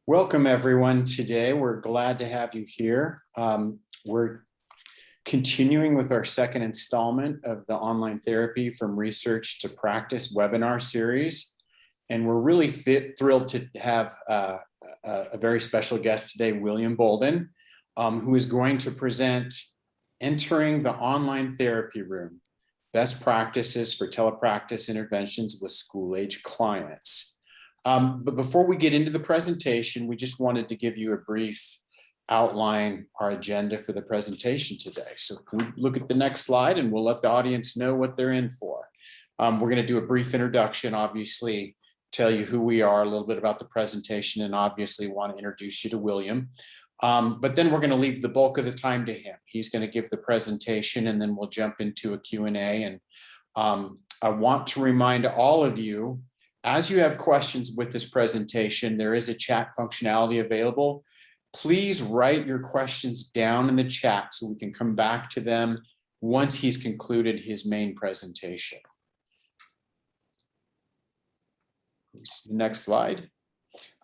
Welcome everyone. Today we're glad to have you here. We're continuing with our second installment of the Online Therapy from Research to Practice webinar series. And we're really thrilled to have a very special guest today, William Bolden, who is going to present Entering the Online Therapy Room, Best Practices for Telepractice Interventions with School-Age Clients. But before we get into the presentation, we just wanted to give you a brief outline, our agenda for the presentation today. So can we look at the next slide and we'll let the audience know what they're in for. We're going to do a brief introduction, obviously tell you who we are, a little bit about the presentation, and obviously want to introduce you to William. But then we're going to leave the bulk of the time to him. He's going to give the presentation and then we'll jump into a Q&A. And I want to remind all of you, as you have questions with this presentation, there is a chat functionality available. Please write your questions down in the chat so we can come back to them once he's concluded his main presentation. Next slide.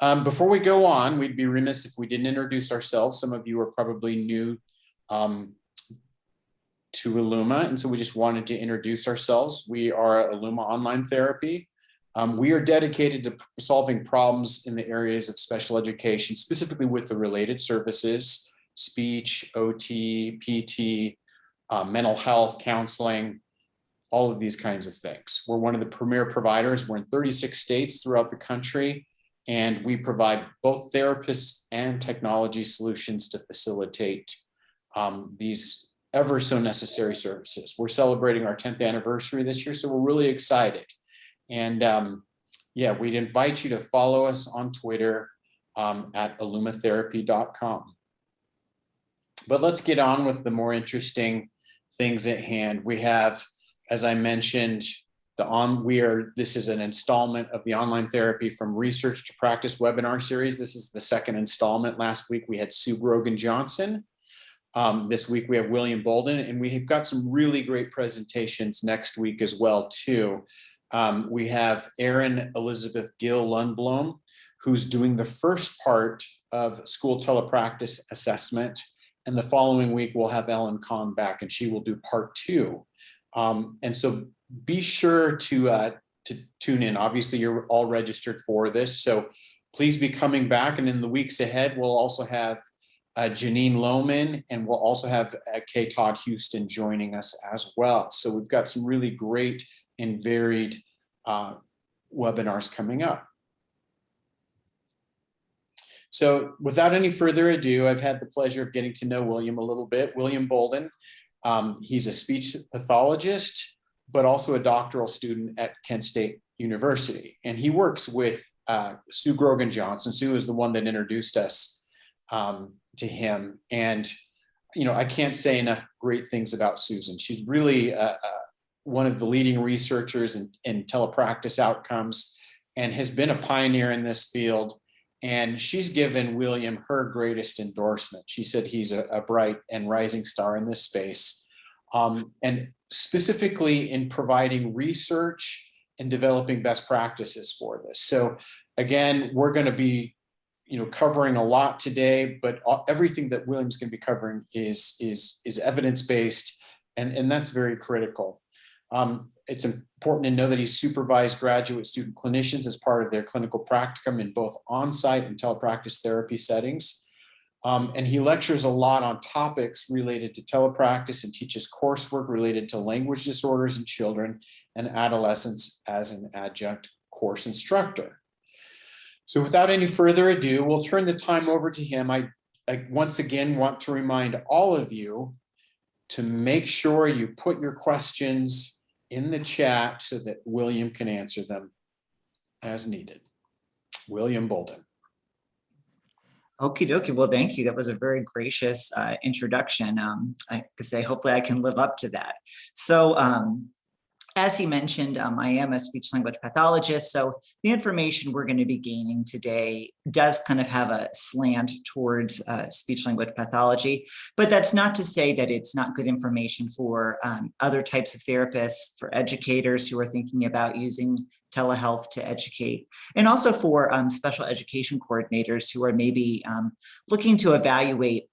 Before we go on, we'd be remiss if we didn't introduce ourselves. Some of you are probably new to Illuma, and so we just wanted to introduce ourselves. We are Illuma Online Therapy. We are dedicated to solving problems in the areas of special education, specifically with the related services, speech, OT, PT, mental health, counseling, all of these kinds of things. We're one of the premier providers. We're in 36 states throughout the country, and we provide both therapists and technology solutions to facilitate these ever so necessary services. We're celebrating our 10th anniversary this year, so we're really excited. And yeah, we'd invite you to follow us on Twitter at illumatherapy.com. But let's get on with the more interesting things at hand. We have, as I mentioned, this is an installment of the Online Therapy from Research to Practice webinar series. This is the second installment. Last week we had Sue Brogan-Johnson. This week we have William Bolden, and we've got some really great presentations next week as well too. We have Erin Elizabeth Gill Lundblom, who's doing the first part of school telepractice assessment. And the following week, we'll have Ellen Kahn back and she will do part 2. And so be sure to tune in. Obviously, you're all registered for this, so please be coming back. And in the weeks ahead, we'll also have Janine Lohman, and we'll also have Kay Todd Houston joining us as well. So we've got some really great and varied webinars coming up. So without any further ado, I've had the pleasure of getting to know William a little bit. William Bolden, he's a speech pathologist, but also a doctoral student at Kent State University. And he works with Sue Brogan-Johnson. Sue is the one that introduced us to him. And, you know, I can't say enough great things about Susan. She's really one of the leading researchers in telepractice outcomes and has been a pioneer in this field. And she's given William her greatest endorsement. She said he's a bright and rising star in this space. And specifically in providing research and developing best practices for this. So again, we're going to be covering a lot today, but everything that William's going to be covering is evidence-based, and that's very critical. It's important to know that he's supervised graduate student clinicians as part of their clinical practicum in both on-site and telepractice therapy settings. And he lectures a lot on topics related to telepractice and teaches coursework related to language disorders in children and adolescents as an adjunct course instructor. So without any further ado, we'll turn the time over to him. I once again want to remind all of you to make sure you put your questions in the chat so that William can answer them as needed. William Bolden. Okie dokie. Well, thank you. That was a very gracious introduction. I could say hopefully I can live up to that. So As he mentioned, I am a speech language pathologist, so the information we're going to be gaining today does kind of have a slant towards speech language pathology, but that's not to say that it's not good information for other types of therapists, for educators who are thinking about using telehealth to educate, and also for special education coordinators who are maybe looking to evaluate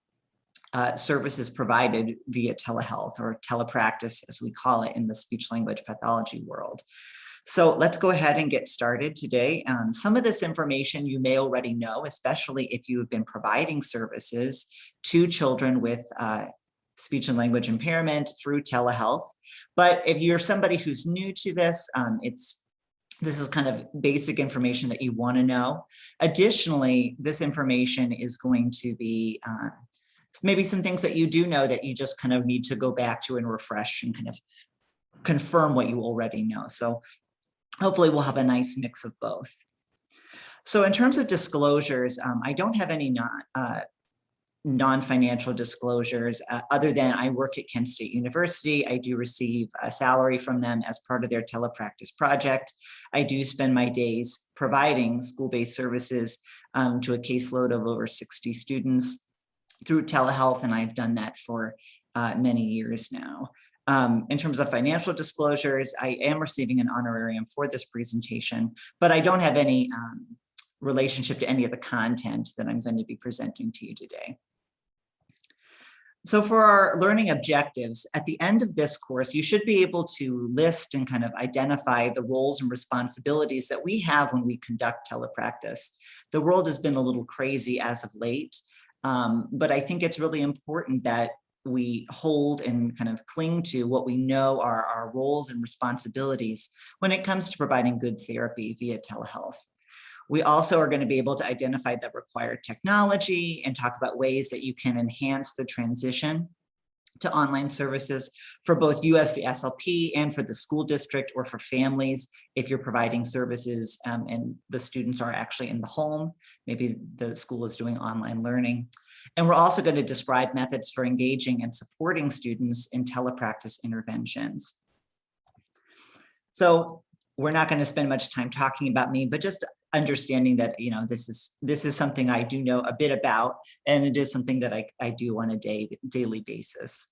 services provided via telehealth or telepractice, as we call it in the speech language pathology world. So let's go ahead and get started today. Some of this information you may already know, especially if you have been providing services to children with speech and language impairment through telehealth. But if you're somebody who's new to this, this is kind of basic information that you want to know. Additionally, this information is going to be maybe some things that you do know that you just kind of need to go back to and refresh and kind of confirm what you already know. So hopefully we'll have a nice mix of both. So in terms of disclosures, I don't have any non-financial disclosures other than I work at Kent State University. I do receive a salary from them as part of their telepractice project. I do spend my days providing school-based services to a caseload of over 60 students through telehealth, and I've done that for many years now. In terms of financial disclosures, I am receiving an honorarium for this presentation, but I don't have any relationship to any of the content that I'm going to be presenting to you today. So for our learning objectives, at the end of this course, you should be able to list and kind of identify the roles and responsibilities that we have when we conduct telepractice. The world has been a little crazy as of late. But I think it's really important that we hold and kind of cling to what we know are our roles and responsibilities when it comes to providing good therapy via telehealth. We also are going to be able to identify the required technology and talk about ways that you can enhance the transition to online services for both you as the SLP and for the school district, or for families if you're providing services and the students are actually in the home. Maybe the school is doing online learning. And we're also going to describe methods for engaging and supporting students in telepractice interventions. So we're not going to spend much time talking about me, but just understanding that, you know, this is something I do know a bit about, and it is something that I do on a daily basis.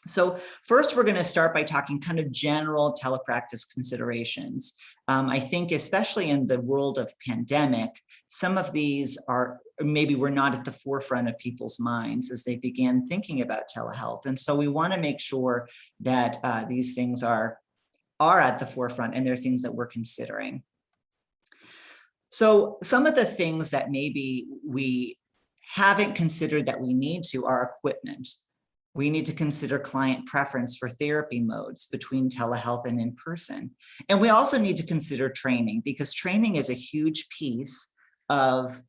So first, we're going to start by talking kind of general telepractice considerations. I think especially in the world of pandemic, some of these are maybe we're not at the forefront of people's minds as they began thinking about telehealth. And so we want to make sure that these things are at the forefront and they're things that we're considering. So some of the things that maybe we haven't considered that we need to are equipment. We need to consider client preference for therapy modes between telehealth and in person. And we also need to consider training, because training is a huge piece of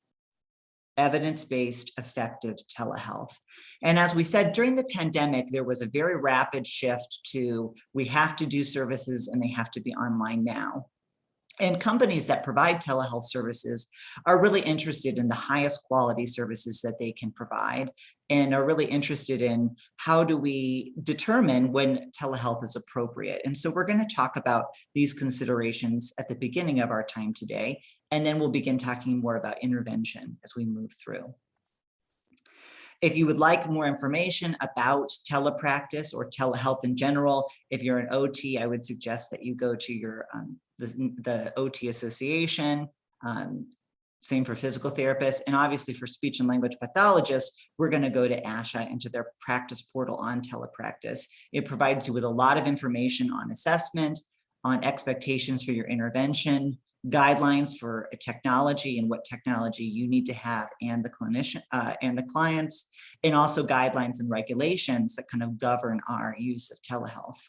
evidence-based effective telehealth. And as we said, during the pandemic, there was a very rapid shift to we have to do services and they have to be online now. And companies that provide telehealth services are really interested in the highest quality services that they can provide, and are really interested in how do we determine when telehealth is appropriate. And so we're going to talk about these considerations at the beginning of our time today, and then we'll begin talking more about intervention as we move through. If you would like more information about telepractice or telehealth in general, if you're an OT, I would suggest that you go to your the OT Association, same for physical therapists, and obviously for speech and language pathologists, we're going to go to ASHA into their practice portal on telepractice. It provides you with a lot of information on assessment, on expectations for your intervention, guidelines for a technology and what technology you need to have and the clinician and the clients, and also guidelines and regulations that kind of govern our use of telehealth.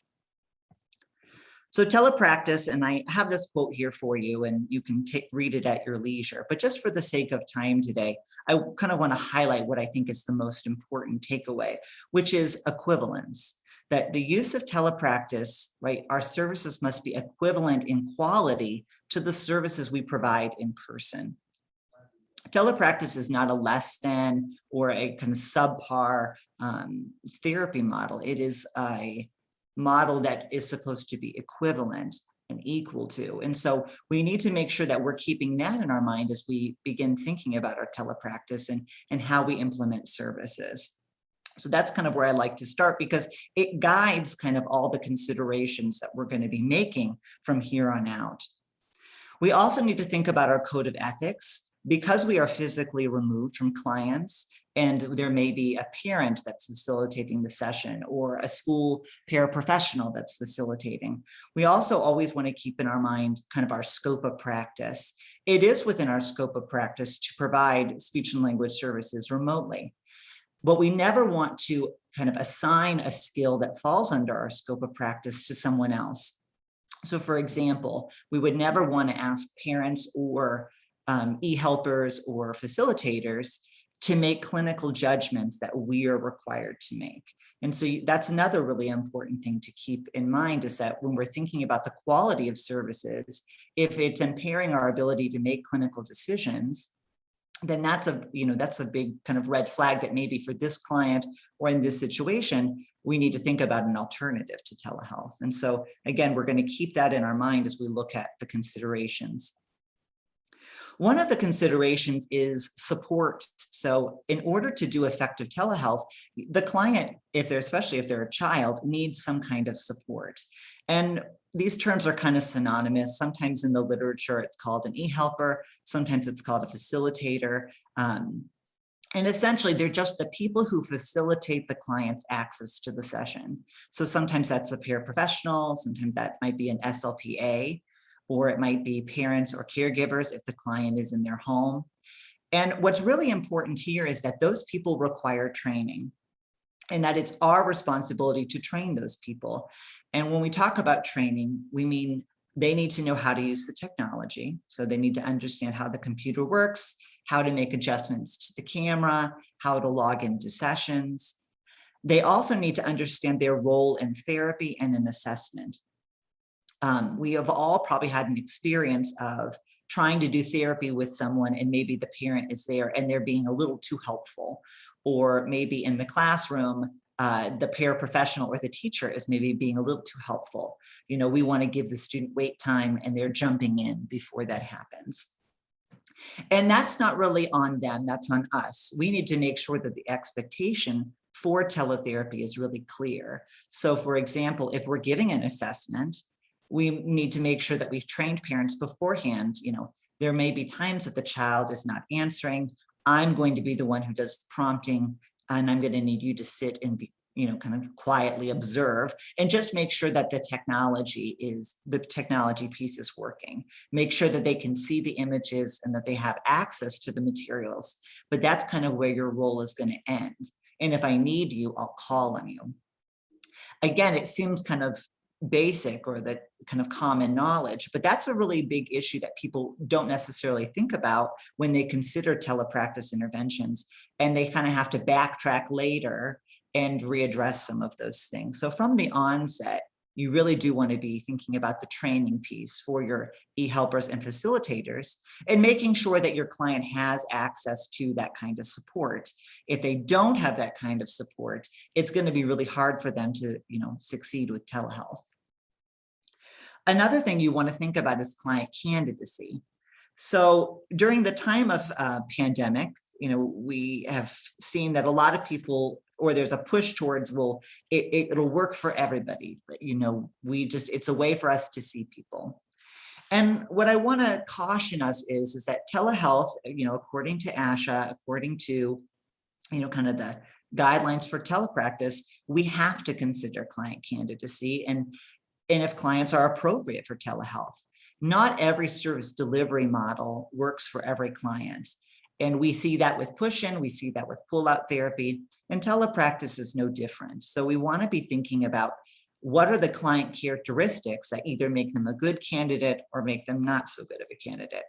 So telepractice, and I have this quote here for you, and you can read it at your leisure, but just for the sake of time today, I kind of want to highlight what I think is the most important takeaway, which is equivalence. That the use of telepractice, right, our services must be equivalent in quality to the services we provide in person. Telepractice is not a less than or a kind of subpar therapy model. It is a model that is supposed to be equivalent and equal to. And so we need to make sure that we're keeping that in our mind as we begin thinking about our telepractice and how we implement services. So that's kind of where I like to start, because it guides kind of all the considerations that we're going to be making from here on out. We also need to think about our code of ethics. Because we are physically removed from clients, and there may be a parent that's facilitating the session or a school paraprofessional that's facilitating. We also always want to keep in our mind kind of our scope of practice. It is within our scope of practice to provide speech and language services remotely, but we never want to kind of assign a skill that falls under our scope of practice to someone else. So for example, we would never want to ask parents or e-helpers or facilitators to make clinical judgments that we are required to make. And so that's another really important thing to keep in mind, is that when we're thinking about the quality of services, if it's impairing our ability to make clinical decisions, then that's a big kind of red flag that maybe for this client or in this situation, we need to think about an alternative to telehealth. And so again, we're going to keep that in our mind as we look at the considerations. One of the considerations is support. So in order to do effective telehealth, the client, especially if they're a child, needs some kind of support. And these terms are kind of synonymous. Sometimes in the literature, it's called an e-helper. Sometimes it's called a facilitator. And essentially, they're just the people who facilitate the client's access to the session. So sometimes that's a paraprofessional, sometimes that might be an SLPA, or it might be parents or caregivers if the client is in their home. And what's really important here is that those people require training, and that it's our responsibility to train those people. And when we talk about training, we mean they need to know how to use the technology. So they need to understand how the computer works, how to make adjustments to the camera, how to log into sessions. They also need to understand their role in therapy and in assessment. We have all probably had an experience of trying to do therapy with someone, and maybe the parent is there and they're being a little too helpful, or maybe in the classroom, the paraprofessional or the teacher is maybe being a little too helpful. We want to give the student wait time and they're jumping in before that happens. And that's not really on them, that's on us. We need to make sure that the expectation for teletherapy is really clear. So for example, if we're giving an assessment, we need to make sure that we've trained parents beforehand. There may be times that the child is not answering. I'm going to be the one who does the prompting, and I'm going to need you to sit and be, kind of quietly observe and just make sure that the technology piece is working. Make sure that they can see the images and that they have access to the materials. But that's kind of where your role is going to end. And if I need you, I'll call on you. Again, it seems kind of basic or the kind of common knowledge, but that's a really big issue that people don't necessarily think about when they consider telepractice interventions, and they kind of have to backtrack later and readdress some of those things. So from the onset, you really do want to be thinking about the training piece for your e-helpers and facilitators, and making sure that your client has access to that kind of support. If they don't have that kind of support, it's going to be really hard for them to, succeed with telehealth. Another thing you want to think about is client candidacy. So during the time of pandemic, we have seen that a lot of people, or there's a push towards, it'll work for everybody. It's a way for us to see people. And what I want to caution us is that telehealth, according to ASHA, according to, kind of the guidelines for telepractice, we have to consider client candidacy and if clients are appropriate for telehealth. Not every service delivery model works for every client. And we see that with push-in, we see that with pull-out therapy, and telepractice is no different. So we want to be thinking about what are the client characteristics that either make them a good candidate or make them not so good of a candidate.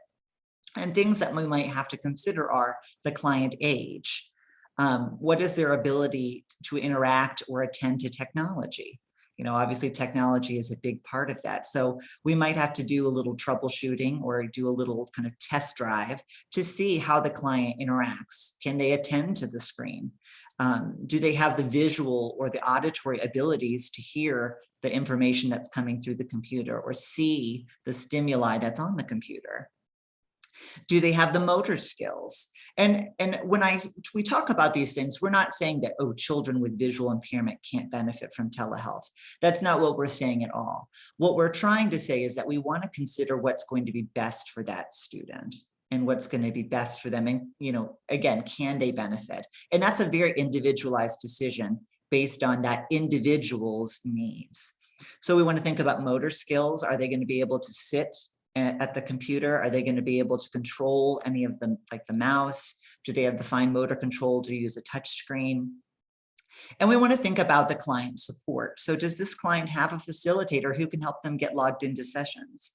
And things that we might have to consider are the client age. What is their ability to interact or attend to technology? Obviously technology is a big part of that. So we might have to do a little troubleshooting or do a little kind of test drive to see how the client interacts. Can they attend to the screen? Do they have the visual or the auditory abilities to hear the information that's coming through the computer or see the stimuli that's on the computer? Do they have the motor skills? And when we talk about these things, we're not saying that, oh, children with visual impairment can't benefit from telehealth. That's not what we're saying at all. What we're trying to say is that we want to consider what's going to be best for that student and what's going to be best for them. And, again, can they benefit? And that's a very individualized decision based on that individual's needs. So we want to think about motor skills. Are they going to be able to sit at the computer? Are they going to be able to control any of them, like the mouse? Do they have the fine motor control to use a touch screen? And we want to think about the client support. So does this client have a facilitator who can help them get logged into sessions?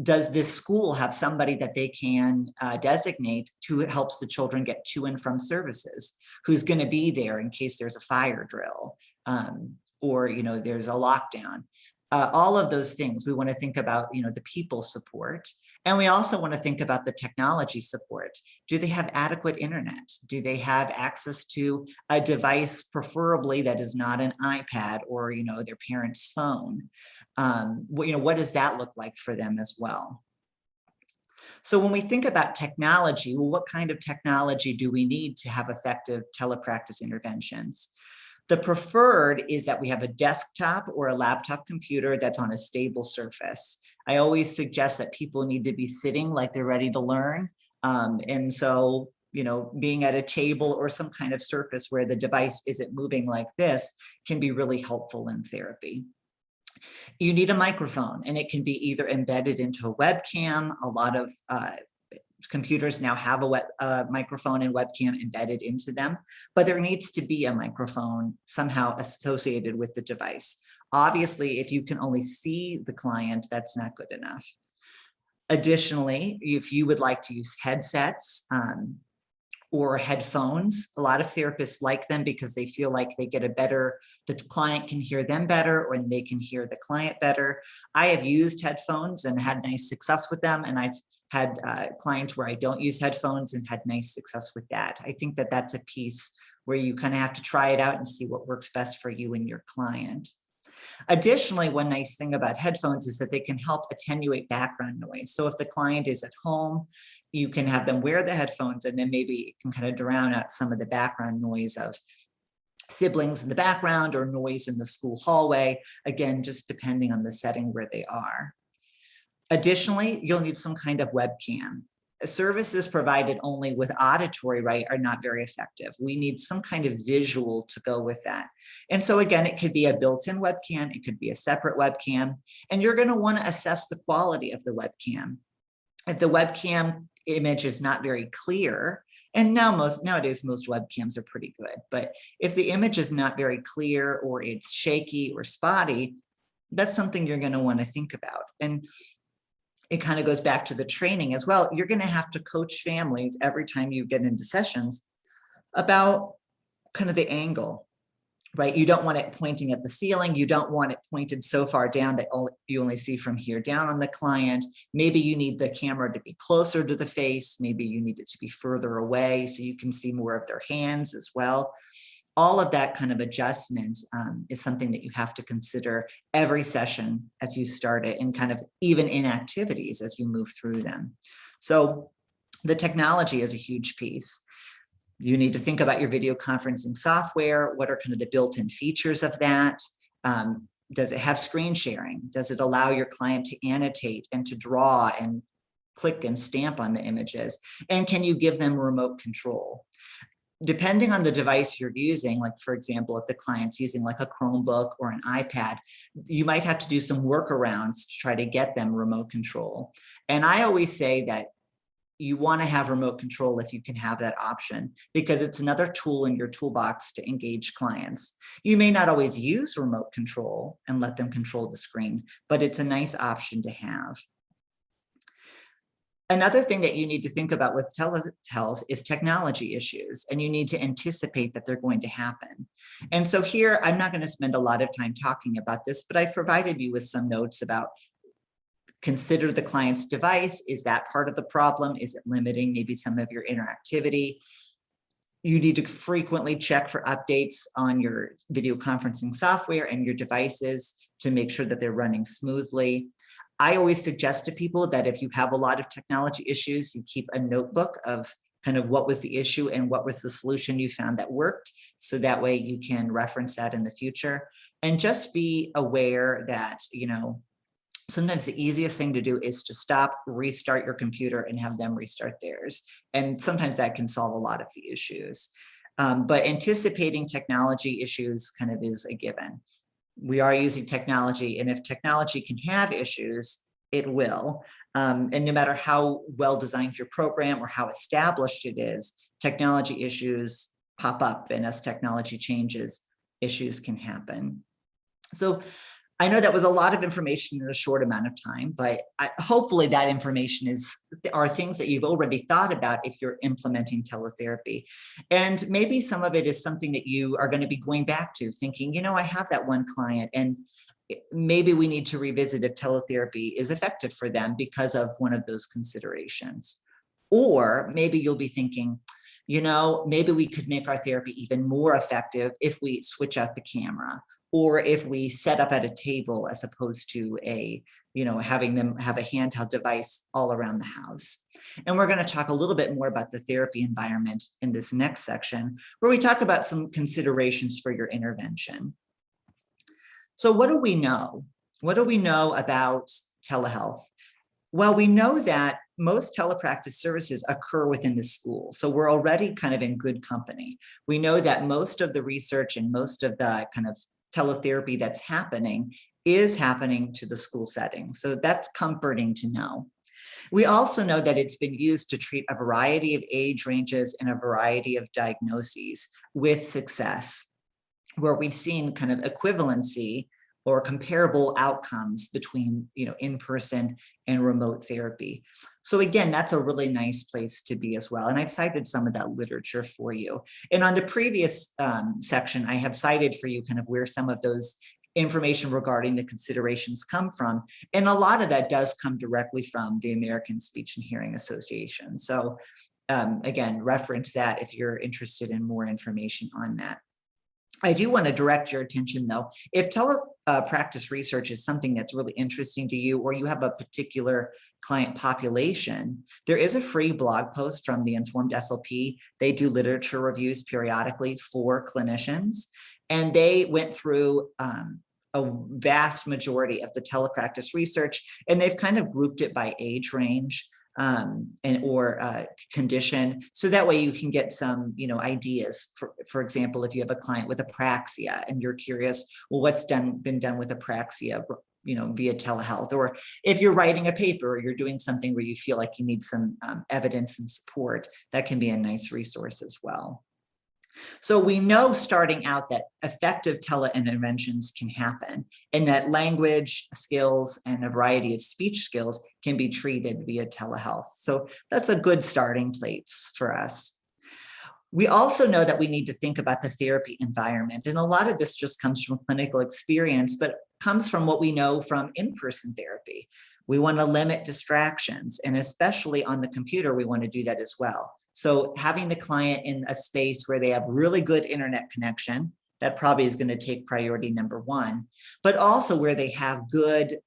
Does this school have somebody that they can designate who helps the children get to and from services? Who's going to be there in case there's a fire drill or there's a lockdown? All of those things we want to think about, the people support. And we also want to think about the technology support. Do they have adequate internet? Do they have access to a device, preferably that is not an iPad or, their parent's phone? What does that look like for them as well? So when we think about technology, well, what kind of technology do we need to have effective telepractice interventions? The preferred is that we have a desktop or a laptop computer that's on a stable surface. I always suggest that people need to be sitting like they're ready to learn. And so, being at a table or some kind of surface where the device isn't moving like this can be really helpful in therapy. You need a microphone, and it can be either embedded into a webcam. A lot of computers now have a microphone and webcam embedded into them, but there needs to be a microphone somehow associated with the device. Obviously, if you can only see the client, that's not good enough. Additionally, if you would like to use headsets or headphones, a lot of therapists like them because they feel like they get the client can hear them better or they can hear the client better. I have used headphones and had nice success with them, and I've had clients where I don't use headphones and had nice success with that. I think that that's a piece where you kind of have to try it out and see what works best for you and your client. Additionally, one nice thing about headphones is that they can help attenuate background noise. So if the client is at home, you can have them wear the headphones and then maybe it can kind of drown out some of the background noise of siblings in the background or noise in the school hallway, again, just depending on the setting where they are. Additionally, you'll need some kind of webcam. Services provided only with auditory, are not very effective. We need some kind of visual to go with that. And so again, it could be a built-in webcam, it could be a separate webcam, and you're going to want to assess the quality of the webcam. If the webcam image is not very clear, and nowadays most webcams are pretty good, but if the image is not very clear or it's shaky or spotty, that's something you're going to want to think about. And it kind of goes back to the training as well. You're going to have to coach families every time you get into sessions about kind of the angle, You don't want it pointing at the ceiling. You don't want it pointed so far down that you only see from here down on the client. Maybe you need the camera to be closer to the face. Maybe you need it to be further away so you can see more of their hands as well. All of that kind of adjustment is something that you have to consider every session as you start it, and kind of even in activities as you move through them. So the technology is a huge piece. You need to think about your video conferencing software. What are kind of the built-in features of that? Does it have screen sharing? Does it allow your client to annotate and to draw and click and stamp on the images? And can you give them remote control? Depending on the device you're using, like for example, if the client's using like a Chromebook or an iPad, you might have to do some workarounds to try to get them remote control. And I always say that you want to have remote control if you can have that option, because it's another tool in your toolbox to engage clients. You may not always use remote control and let them control the screen, but it's a nice option to have. Another thing that you need to think about with telehealth is technology issues, and you need to anticipate that they're going to happen. And so here, I'm not going to spend a lot of time talking about this, but I provided you with some notes about consider the client's device. Is that part of the problem? Is it limiting maybe some of your interactivity? You need to frequently check for updates on your video conferencing software and your devices to make sure that they're running smoothly. I always suggest to people that if you have a lot of technology issues, you keep a notebook of kind of what was the issue and what was the solution you found that worked. So that way you can reference that in the future. And just be aware that, you know, sometimes the easiest thing to do is to stop, restart your computer, and have them restart theirs. And sometimes that can solve a lot of the issues. But anticipating technology issues kind of is a given. We are using technology, and if technology can have issues, it will. And no matter how well designed your program or how established it is, technology issues pop up, and as technology changes, issues can happen. So I know that was a lot of information in a short amount of time, but hopefully that information are things that you've already thought about if you're implementing teletherapy. And maybe some of it is something that you are going to be going back to, thinking, you know, I have that one client, and maybe we need to revisit if teletherapy is effective for them because of one of those considerations. Or maybe you'll be thinking, you know, maybe we could make our therapy even more effective if we switch out the camera, or if we set up at a table as opposed to having them have a handheld device all around the house. And we're going to talk a little bit more about the therapy environment in this next section, where we talk about some considerations for your intervention. So what do we know? What do we know about telehealth? Well, we know that most telepractice services occur within the school. So we're already kind of in good company. We know that most of the research and most of the kind of teletherapy that's happening is happening to the school setting. So that's comforting to know. We also know that it's been used to treat a variety of age ranges and a variety of diagnoses with success, where we've seen kind of equivalency or comparable outcomes between, in-person and remote therapy. So again, that's a really nice place to be as well. And I've cited some of that literature for you. And on the previous section, I have cited for you kind of where some of those information regarding the considerations come from. And a lot of that does come directly from the American Speech and Hearing Association. So again, reference that if you're interested in more information on that. I do want to direct your attention, though, if telepractice research is something that's really interesting to you, or you have a particular client population, there is a free blog post from the Informed SLP. They do literature reviews periodically for clinicians, and they went through a vast majority of the telepractice research, and they've kind of grouped it by age range or condition. So that way you can get some, ideas. For example, if you have a client with apraxia and you're curious, well, what's been done with apraxia, via telehealth, or if you're writing a paper or you're doing something where you feel like you need some evidence and support, that can be a nice resource as well. So we know starting out that effective teleinterventions can happen, and that language skills and a variety of speech skills can be treated via telehealth. So that's a good starting place for us. We also know that we need to think about the therapy environment. And a lot of this just comes from clinical experience, but comes from what we know from in-person therapy. We want to limit distractions, and especially on the computer, we want to do that as well. So having the client in a space where they have really good internet connection, that probably is going to take priority number one, but also where they have good,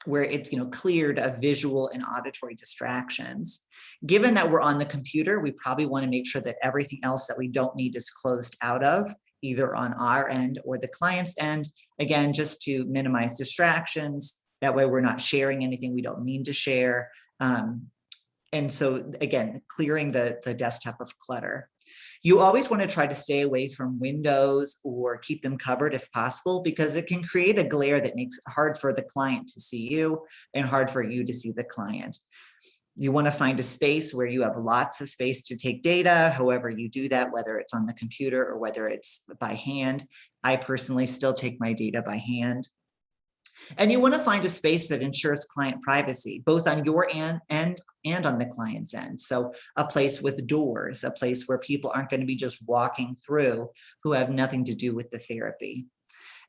where it's cleared of visual and auditory distractions. Given that we're on the computer, we probably want to make sure that everything else that we don't need is closed out of, either on our end or the client's end, again, just to minimize distractions. That way we're not sharing anything we don't need to share. And so again, clearing the desktop of clutter. You always want to try to stay away from windows or keep them covered if possible, because it can create a glare that makes it hard for the client to see you and hard for you to see the client. You want to find a space where you have lots of space to take data, however you do that, whether it's on the computer or whether it's by hand. I personally still take my data by hand. And you want to find a space that ensures client privacy, both on your end and on the client's end. So a place with doors, a place where people aren't going to be just walking through who have nothing to do with the therapy.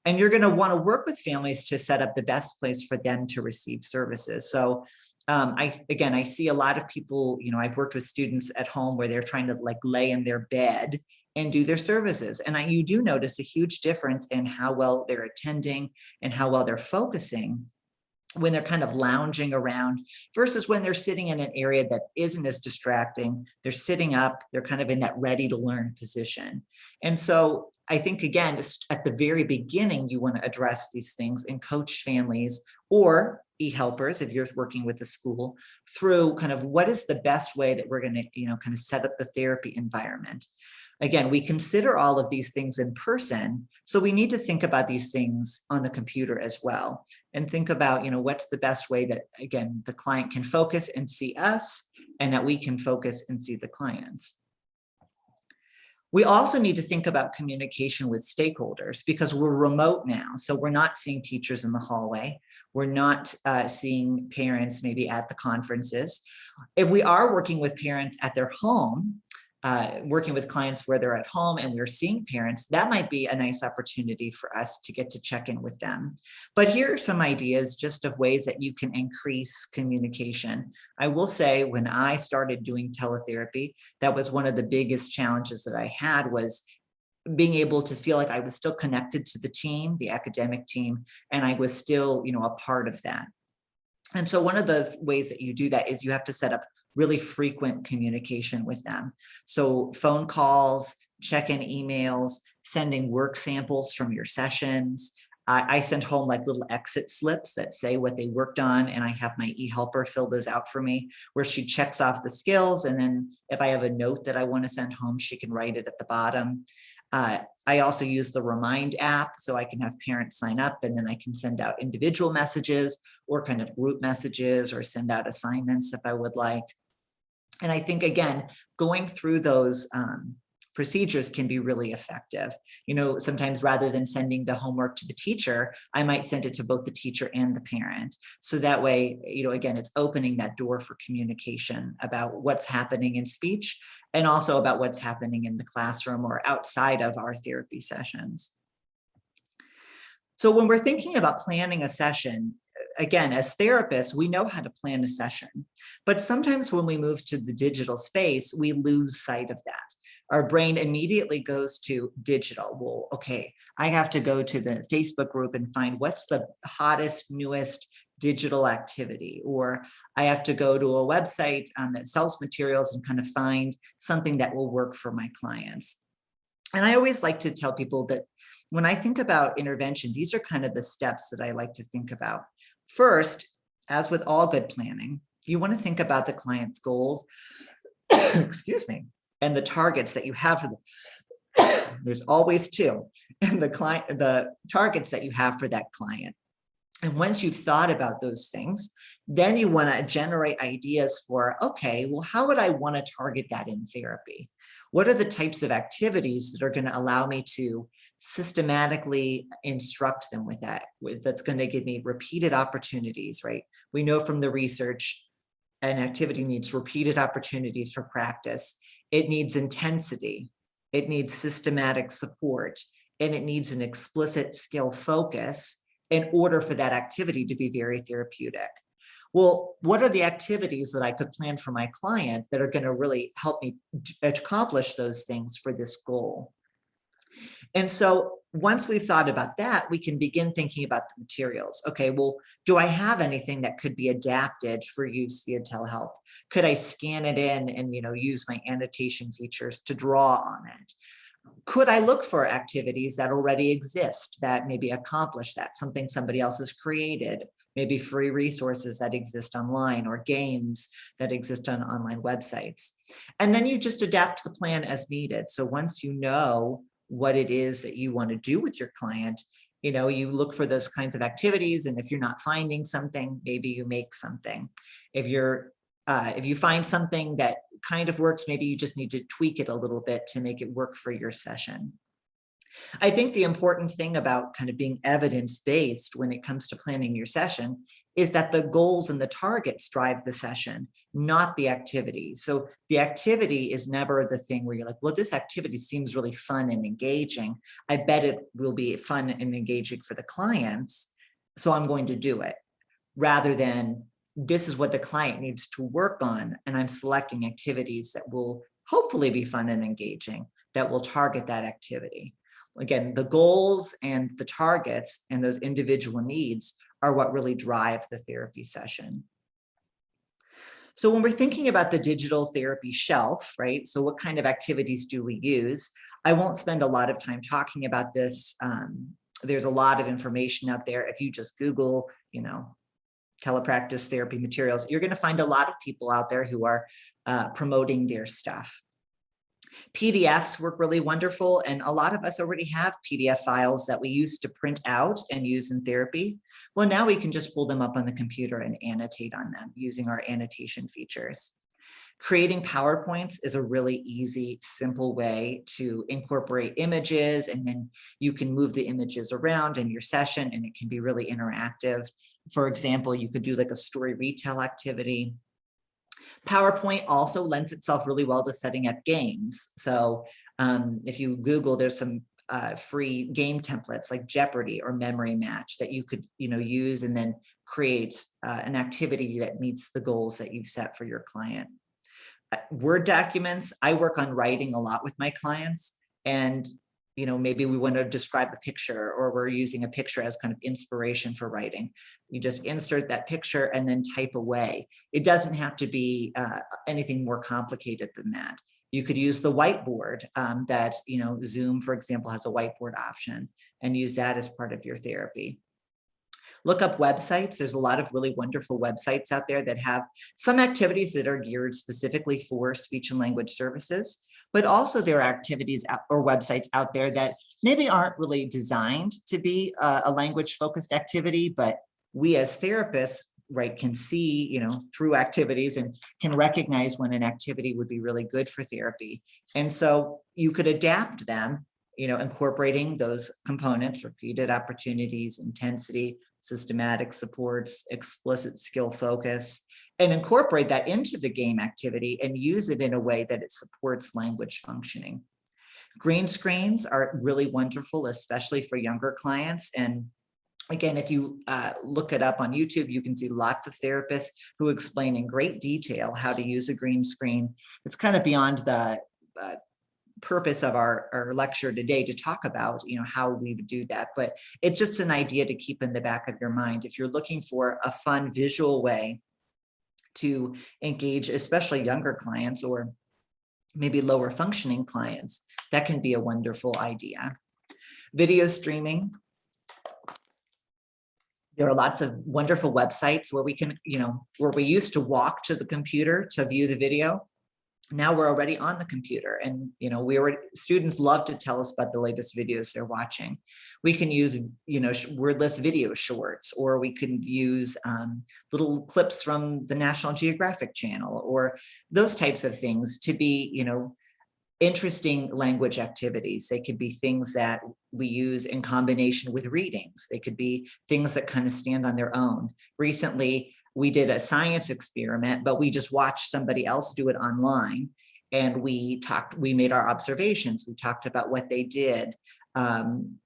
And you're going to want to work with families to set up the best place for them to receive services. So I see a lot of people, I've worked with students at home where they're trying to like lay in their bed and do their services. And you do notice a huge difference in how well they're attending and how well they're focusing when they're kind of lounging around versus when they're sitting in an area that isn't as distracting. They're sitting up, they're kind of in that ready to learn position. And so I think, again, just at the very beginning, you want to address these things and coach families or e-helpers, if you're working with the school, through kind of what is the best way that we're going to, kind of set up the therapy environment. Again, we consider all of these things in person, so we need to think about these things on the computer as well, and think about, what's the best way that, again, the client can focus and see us, and that we can focus and see the clients. We also need to think about communication with stakeholders because we're remote now. So we're not seeing teachers in the hallway. We're not seeing parents maybe at the conferences. If we are working with parents at their home, working with clients where they're at home and we're seeing parents, that might be a nice opportunity for us to get to check in with them. But here are some ideas just of ways that you can increase communication. I will say when I started doing teletherapy, that was one of the biggest challenges that I had, was being able to feel like I was still connected to the team, the academic team, and I was still, a part of that. And so one of the ways that you do that is you have to set up really frequent communication with them. So phone calls, check-in emails, sending work samples from your sessions. I send home like little exit slips that say what they worked on, and I have my e-helper fill those out for me, where she checks off the skills, and then if I have a note that I want to send home, she can write it at the bottom. I also use the Remind app, so I can have parents sign up, and then I can send out individual messages or kind of group messages, or send out assignments if I would like. And I think, again, going through those procedures can be really effective. Sometimes rather than sending the homework to the teacher, I might send it to both the teacher and the parent. So that way, again, it's opening that door for communication about what's happening in speech and also about what's happening in the classroom or outside of our therapy sessions. So when we're thinking about planning a session, again, as therapists, we know how to plan a session, but sometimes when we move to the digital space, we lose sight of that. Our brain immediately goes to digital. Well, okay, I have to go to the Facebook group and find what's the hottest, newest digital activity, or I have to go to a website that sells materials and kind of find something that will work for my clients. And I always like to tell people that when I think about intervention, these are kind of the steps that I like to think about. First, as with all good planning, you want to think about the client's goals, excuse me, and the targets that you have for them. There's always two, and the targets that you have for that client. And once you've thought about those things, then you want to generate ideas for, okay, well, how would I want to target that in therapy? What are the types of activities that are going to allow me to systematically instruct them with that? That's going to give me repeated opportunities, right? We know from the research, an activity needs repeated opportunities for practice. It needs intensity. It needs systematic support, and it needs an explicit skill focus in order for that activity to be very therapeutic. Well, what are the activities that I could plan for my client that are going to really help me accomplish those things for this goal? And so once we've thought about that, we can begin thinking about the materials. Okay, well, do I have anything that could be adapted for use via telehealth? Could I scan it in and use my annotation features to draw on it? Could I look for activities that already exist that maybe accomplish that, something somebody else has created, maybe free resources that exist online or games that exist on online websites? And then you just adapt the plan as needed. So once you know what it is that you want to do with your client, you look for those kinds of activities. And if you're not finding something, maybe you make something. If you find something that kind of works, maybe you just need to tweak it a little bit to make it work for your session. I think the important thing about kind of being evidence-based when it comes to planning your session is that the goals and the targets drive the session, not the activity. So the activity is never the thing where you're like, well, this activity seems really fun and engaging. I bet it will be fun and engaging for the clients, so I'm going to do it. Rather than, this is what the client needs to work on, and I'm selecting activities that will hopefully be fun and engaging, that will target that activity. Again, the goals and the targets and those individual needs are what really drive the therapy session. So when we're thinking about the digital therapy shelf, right? So what kind of activities do we use? I won't spend a lot of time talking about this. There's a lot of information out there. If you just Google, telepractice therapy materials, you're going to find a lot of people out there who are promoting their stuff. PDFs work really wonderful, and a lot of us already have PDF files that we used to print out and use in therapy. Well, now we can just pull them up on the computer and annotate on them using our annotation features. Creating PowerPoints is a really easy, simple way to incorporate images, and then you can move the images around in your session, and it can be really interactive. For example, you could do like a story retell activity. PowerPoint also lends itself really well to setting up games. So if you Google, there's some free game templates like Jeopardy or Memory Match that you could use and then create an activity that meets the goals that you've set for your client. Word documents, I work on writing a lot with my clients, and maybe we want to describe a picture, or we're using a picture as kind of inspiration for writing. You just insert that picture and then type away. It doesn't have to be anything more complicated than that. You could use the whiteboard that, Zoom, for example, has a whiteboard option, and use that as part of your therapy. Look up websites. There's a lot of really wonderful websites out there that have some activities that are geared specifically for speech and language services, but also there are activities or websites out there that maybe aren't really designed to be a language-focused activity, but we as therapists, right, can see, through activities and can recognize when an activity would be really good for therapy. And so you could adapt them, incorporating those components: repeated opportunities, intensity, systematic supports, explicit skill focus, and incorporate that into the game activity and use it in a way that it supports language functioning. Green screens are really wonderful, especially for younger clients. And again, if you look it up on YouTube, you can see lots of therapists who explain in great detail how to use a green screen. It's kind of beyond the purpose of our lecture today to talk about how we would do that, but it's just an idea to keep in the back of your mind if you're looking for a fun visual way to engage especially younger clients or maybe lower functioning clients. That can be a wonderful idea. Video streaming. There are lots of wonderful websites where we can, where we used to walk to the computer to view the video. Now we're already on the computer, and students love to tell us about the latest videos they're watching. We can use wordless video shorts, or we can use little clips from the National Geographic Channel, or those types of things to be interesting language activities. They could be things that we use in combination with readings. They could be things that kind of stand on their own. Recently, we did a science experiment, but we just watched somebody else do it online, and we made our observations. We talked about what they did.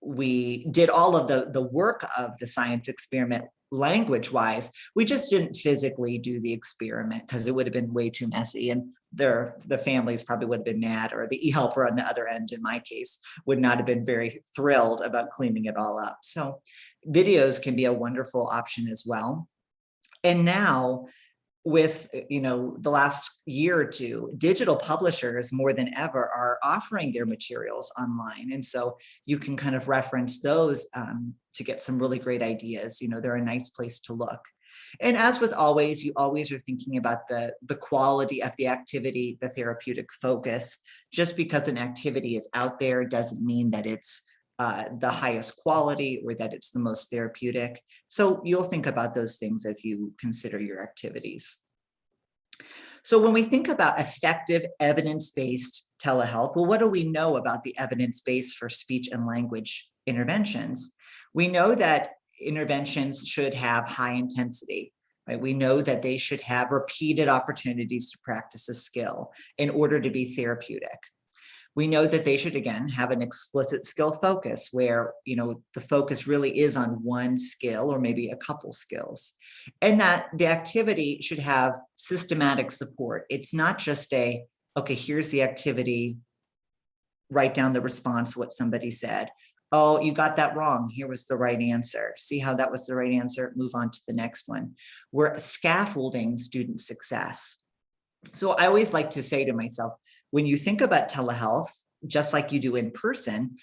We did all of the work of the science experiment language-wise. We just didn't physically do the experiment because it would have been way too messy, and the families probably would have been mad, or the e-helper on the other end, in my case, would not have been very thrilled about cleaning it all up. So videos can be a wonderful option as well. And now, with the last year or two, digital publishers more than ever are offering their materials online, and so you can kind of reference those to get some really great ideas. They're a nice place to look. And as with always, you always are thinking about the quality of the activity, the therapeutic focus. Just because an activity is out there doesn't mean that it's the highest quality or that it's the most therapeutic. So you'll think about those things as you consider your activities. So when we think about effective evidence-based telehealth, well, what do we know about the evidence base for speech and language interventions? We know that interventions should have high intensity, right? We know that they should have repeated opportunities to practice a skill in order to be therapeutic. We know that they should, again, have an explicit skill focus where, the focus really is on one skill or maybe a couple skills, and that the activity should have systematic support. It's not just okay, here's the activity, write down the response, what somebody said. Oh, you got that wrong. Here was the right answer. See how that was the right answer? Move on to the next one. We're scaffolding student success. So I always like to say to myself, when you think about telehealth, just like you do in person,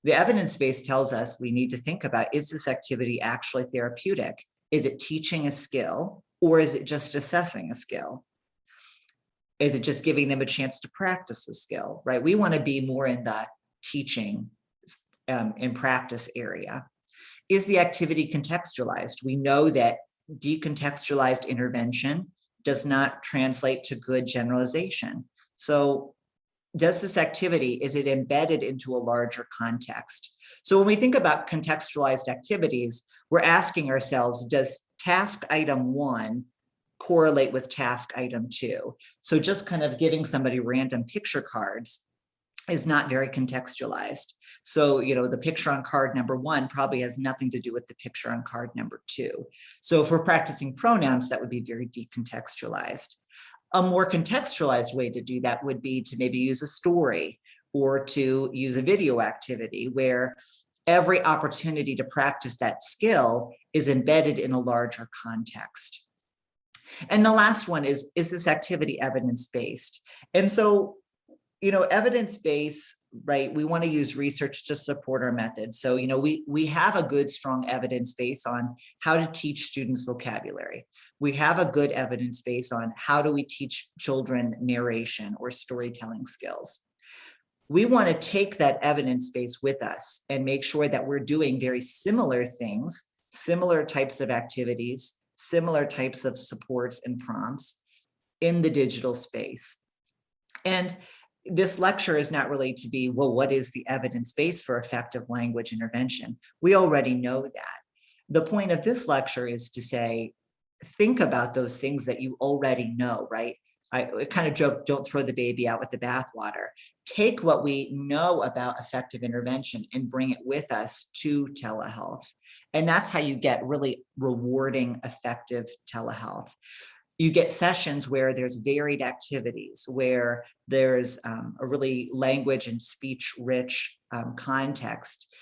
the evidence base tells us we need to think about, is this activity actually therapeutic? Is it teaching a skill, or is it just assessing a skill? Is it just giving them a chance to practice a skill, right? We want to be more in the teaching and practice area. Is the activity contextualized? We know that decontextualized intervention does not translate to good generalization. So does this activity, is it embedded into a larger context? So when we think about contextualized activities, we're asking ourselves, does task item 1 correlate with task item 2? So just kind of giving somebody random picture cards is not very contextualized. So, the picture on card number 1 probably has nothing to do with the picture on card number 2. So if we're practicing pronouns, that would be very decontextualized. A more contextualized way to do that would be to maybe use a story or to use a video activity where every opportunity to practice that skill is embedded in a larger context. And the last one is this activity evidence-based? And so, evidence-based, right, we want to use research to support our methods. So, we have a good, strong evidence base on how to teach students vocabulary. We have a good evidence base on how do we teach children narration or storytelling skills. We want to take that evidence base with us and make sure that we're doing very similar things, similar types of activities, similar types of supports and prompts in the digital space. And this lecture is not really to be, well, what is the evidence base for effective language intervention? We already know that. The point of this lecture is to say, think about those things that you already know, right? I kind of joke, don't throw the baby out with the bathwater. Take what we know about effective intervention and bring it with us to telehealth. And that's how you get really rewarding, effective telehealth. You get sessions where there's varied activities, where there's a really language and speech rich context,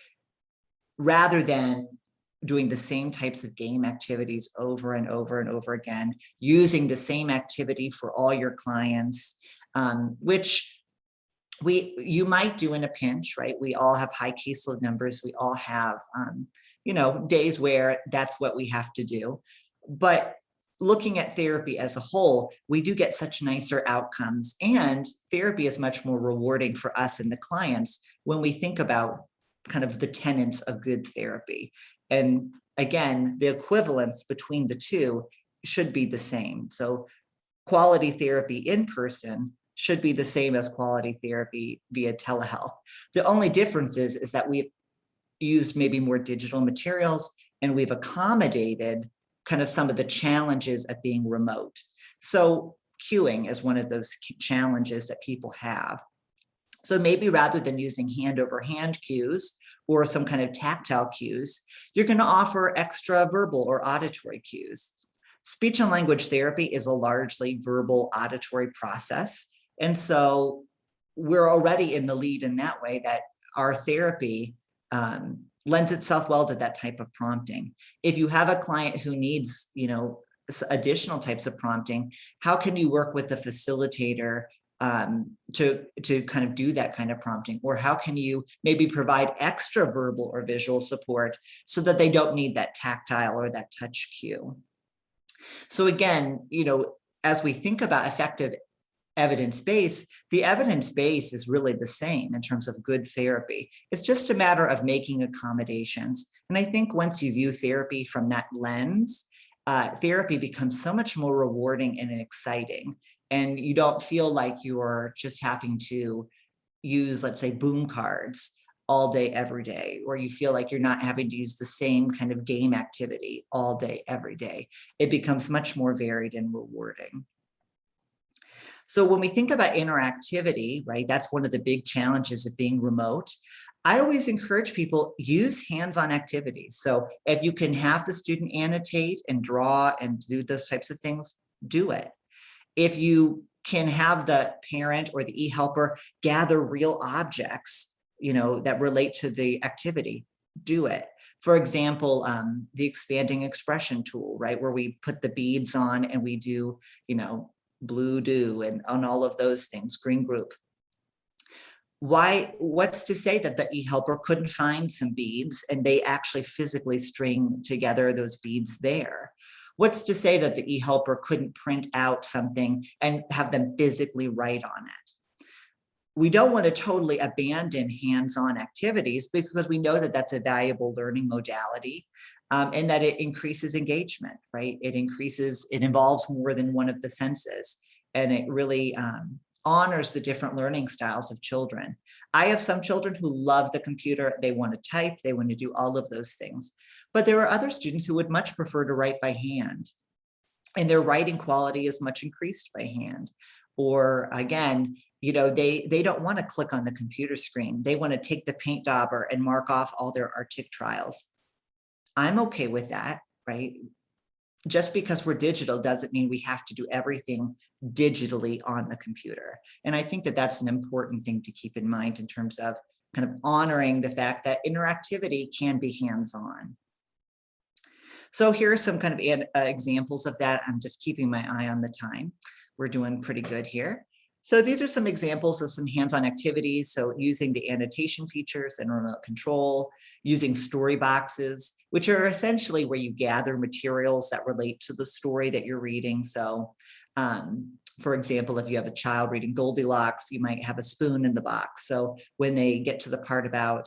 rather than doing the same types of game activities over and over and over again, using the same activity for all your clients, which you might do in a pinch, right? We all have high caseload numbers. We all have, days where that's what we have to do. But looking at therapy as a whole, we do get such nicer outcomes, and therapy is much more rewarding for us and the clients when we think about kind of the tenets of good therapy. And again, the equivalence between the two should be the same. So quality therapy in person should be the same as quality therapy via telehealth. The only difference is that we've used maybe more digital materials, and we've accommodated kind of some of the challenges of being remote. So queuing is one of those challenges that people have. So maybe rather than using hand over hand cues or some kind of tactile cues, you're going to offer extra verbal or auditory cues. Speech and language therapy is a largely verbal auditory process. And so we're already in the lead in that way, that our therapy lends itself well to that type of prompting. If you have a client who needs, additional types of prompting, how can you work with the facilitator to kind of do that kind of prompting? Or how can you maybe provide extra verbal or visual support so that they don't need that tactile or that touch cue? So again, as we think about effective evidence base, the evidence base is really the same in terms of good therapy. It's just a matter of making accommodations. And I think once you view therapy from that lens, therapy becomes so much more rewarding and exciting. And you don't feel like you're just having to use, let's say, boom cards all day, every day, or you feel like you're not having to use the same kind of game activity all day, every day. It becomes much more varied and rewarding. So when we think about interactivity, right, that's one of the big challenges of being remote. I always encourage people, use hands-on activities. So if you can have the student annotate and draw and do those types of things, do it. If you can have the parent or the e-helper gather real objects, that relate to the activity, do it. For example, the expanding expression tool, right, where we put the beads on and we do, blue do and on all of those things, green group. What's to say that the e-helper couldn't find some beads and they actually physically string together those beads there? What's to say that the e-helper couldn't print out something and have them physically write on it? We don't want to totally abandon hands-on activities because we know that that's a valuable learning modality, and that it increases engagement, right? It involves more than one of the senses, and it really honors the different learning styles of children. I have some children who love the computer. They want to type, they want to do all of those things. But there are other students who would much prefer to write by hand, and their writing quality is much increased by hand. Or again, they don't want to click on the computer screen. They want to take the paint dauber and mark off all their artic trials. I'm okay with that, right? Just because we're digital doesn't mean we have to do everything digitally on the computer. And I think that that's an important thing to keep in mind in terms of kind of honoring the fact that interactivity can be hands-on. So here are some kind of examples of that. I'm just keeping my eye on the time. We're doing pretty good here. So these are some examples of some hands-on activities. So using the annotation features and remote control, using story boxes, which are essentially where you gather materials that relate to the story that you're reading. So for example, if you have a child reading Goldilocks, you might have a spoon in the box. So when they get to the part about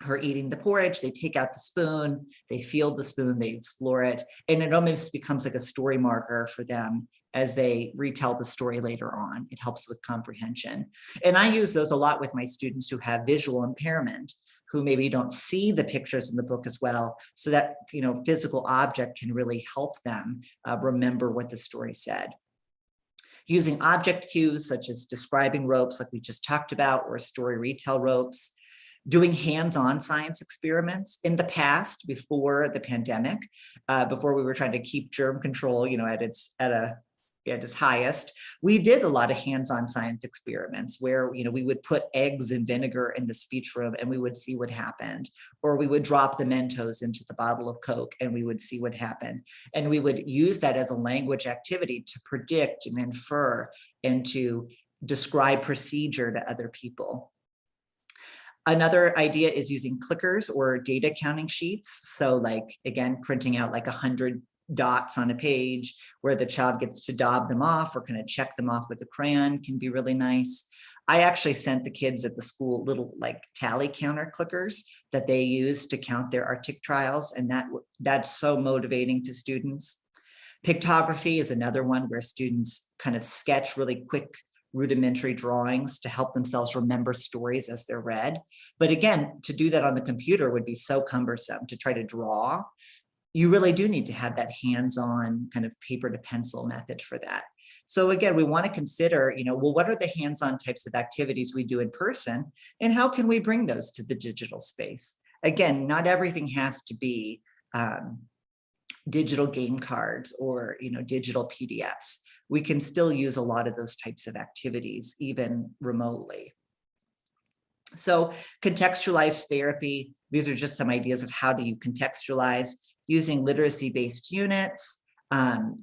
her eating the porridge, they take out the spoon, they feel the spoon, they explore it, and it almost becomes like a story marker for them as they retell the story later on. It helps with comprehension. And I use those a lot with my students who have visual impairment, who maybe don't see the pictures in the book as well, so that physical object can really help them remember what the story said. Using object cues such as describing ropes like we just talked about, or story retell ropes. Doing hands-on science experiments. In the past, before the pandemic, before we were trying to keep germ control, at its highest, we did a lot of hands-on science experiments where we would put eggs and vinegar in the speech room and we would see what happened, or we would drop the Mentos into the bottle of Coke and we would see what happened, and we would use that as a language activity to predict and infer and to describe procedure to other people. Another idea is using clickers or data counting sheets. So like, again, printing out like 100 dots on a page where the child gets to daub them off or kind of check them off with a crayon can be really nice. I actually sent the kids at the school little like tally counter clickers that they use to count their artic trials, and that's so motivating to students. Pictography is another one where students kind of sketch really quick rudimentary drawings to help themselves remember stories as they're read. But again, to do that on the computer would be so cumbersome. To try to draw, you really do need to have that hands-on kind of paper to pencil method for that. So again, we want to consider, well, what are the hands-on types of activities we do in person, and how can we bring those to the digital space? Again, not everything has to be digital game cards or digital PDFs. We can still use a lot of those types of activities, even remotely. So contextualized therapy, these are just some ideas of how do you contextualize, using literacy-based units,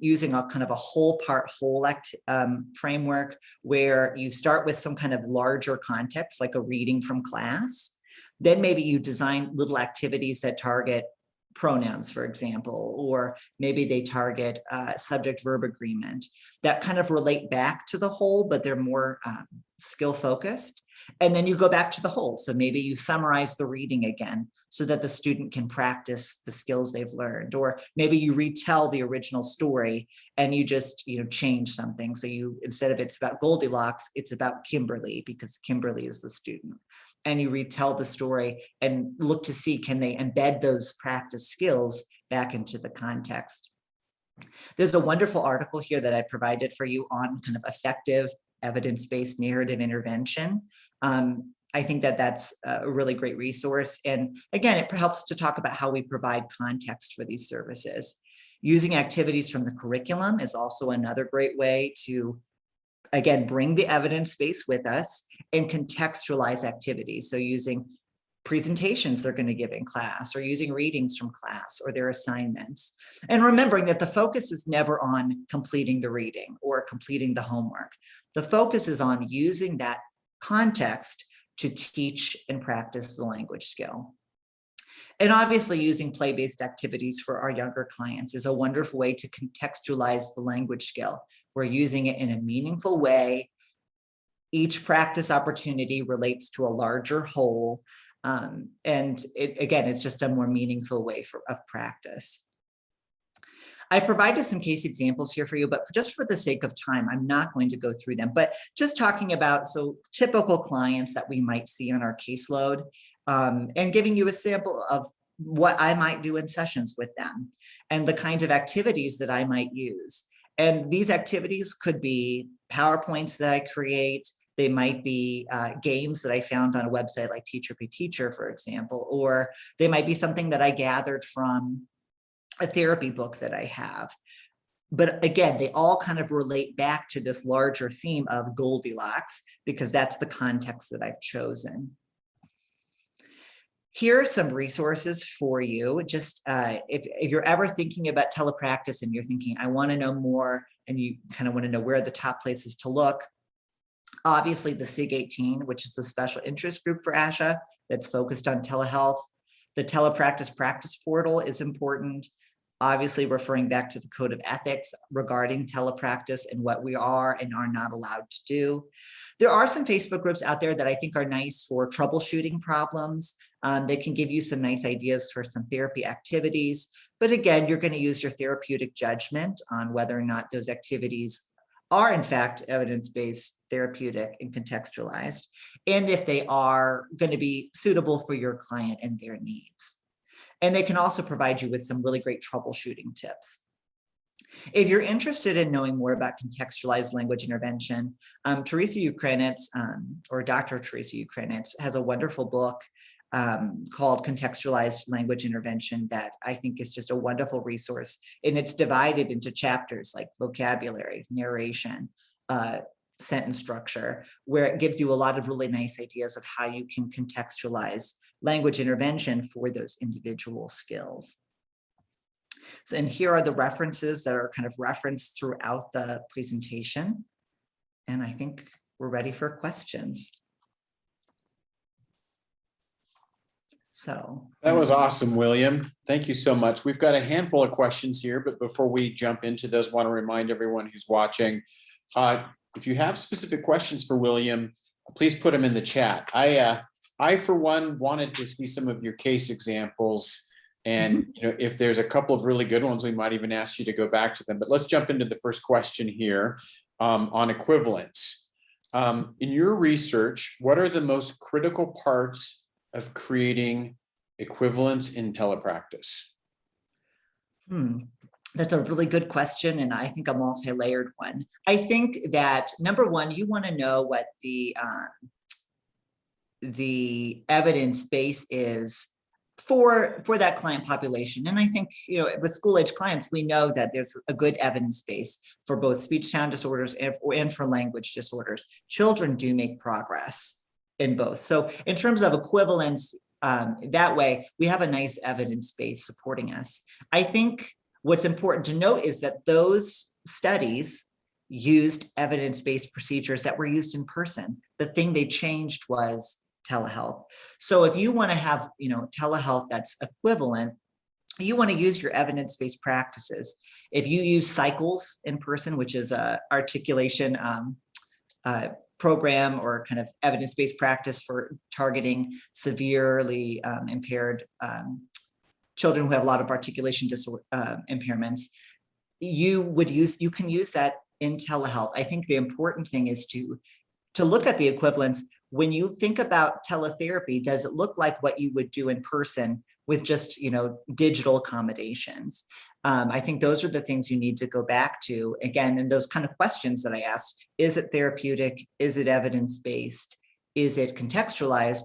using a kind of a whole part whole framework where you start with some kind of larger context, like a reading from class. Then maybe you design little activities that target pronouns, for example, or maybe they target subject-verb agreement that kind of relate back to the whole, but they're more skill focused. And then you go back to the whole. So maybe you summarize the reading again so that the student can practice the skills they've learned, or maybe you retell the original story and you just, change something. So instead of it's about Goldilocks, it's about Kimberly because Kimberly is the student. And you retell the story and look to see, can they embed those practice skills back into the context? There's a wonderful article here that I provided for you on kind of effective evidence-based narrative intervention. I think that that's a really great resource. And again, it helps to talk about how we provide context for these services. Using activities from the curriculum is also another great way to, again, bring the evidence base with us and contextualize activities. So using presentations they're going to give in class, or using readings from class or their assignments. And remembering that the focus is never on completing the reading or completing the homework. The focus is on using that context to teach and practice the language skill. And obviously using play-based activities for our younger clients is a wonderful way to contextualize the language skill. We're using it in a meaningful way. Each practice opportunity relates to a larger whole. And again, it's just a more meaningful way of practice. I provided some case examples here for you, but just for the sake of time, I'm not going to go through them, but just talking about typical clients that we might see on our caseload, and giving you a sample of what I might do in sessions with them and the kinds of activities that I might use. And these activities could be PowerPoints that I create. They might be games that I found on a website like Teacher Pay Teacher, for example, or they might be something that I gathered from a therapy book that I have. But again, they all kind of relate back to this larger theme of Goldilocks, because that's the context that I've chosen. Here are some resources for you. Just if you're ever thinking about telepractice and you're thinking, I want to know more, and you kind of want to know where are the top places to look. Obviously, the SIG-18, which is the special interest group for ASHA that's focused on telehealth. The Telepractice practice portal is important. Obviously, referring back to the code of ethics regarding telepractice and what we are and are not allowed to do. There are some Facebook groups out there that I think are nice for troubleshooting problems. They can give you some nice ideas for some therapy activities. But again, you're going to use your therapeutic judgment on whether or not those activities are in fact evidence-based, therapeutic, and contextualized, and if they are going to be suitable for your client and their needs. And they can also provide you with some really great troubleshooting tips. If you're interested in knowing more about contextualized language intervention, Teresa Ukrenitz, or Dr. Teresa Ukrenitz, has a wonderful book called Contextualized Language Intervention that I think is just a wonderful resource. And it's divided into chapters like vocabulary, narration, sentence structure, where it gives you a lot of really nice ideas of how you can contextualize language intervention for those individual skills. So, and here are the references that are kind of referenced throughout the presentation. And I think we're ready for questions. So that was awesome, William. Thank you so much. We've got a handful of questions here, but before we jump into those, I want to remind everyone who's watching, if you have specific questions for William, please put them in the chat. I for one, wanted to see some of your case examples. And if there's a couple of really good ones, we might even ask you to go back to them. But let's jump into the first question here on equivalence. In your research, what are the most critical parts of creating equivalence in telepractice? That's a really good question, and I think a multi-layered one. I think that number one, you want to know what the evidence base is for that client population. And I think, with school-age clients, we know that there's a good evidence base for both speech sound disorders and for language disorders. Children do make progress in both. So in terms of equivalence, that way, we have a nice evidence base supporting us. I think what's important to note is that those studies used evidence-based procedures that were used in person. The thing they changed was telehealth. So if you want to have, telehealth that's equivalent, you want to use your evidence-based practices. If you use cycles in person, which is a articulation program or kind of evidence-based practice for targeting severely impaired children who have a lot of articulation impairments, you can use that in telehealth. I think the important thing is to look at the equivalence. When you think about teletherapy, does it look like what you would do in person with just, digital accommodations? I think those are the things you need to go back to again, and those kind of questions that I asked. Is it therapeutic? Is it evidence-based? Is it contextualized?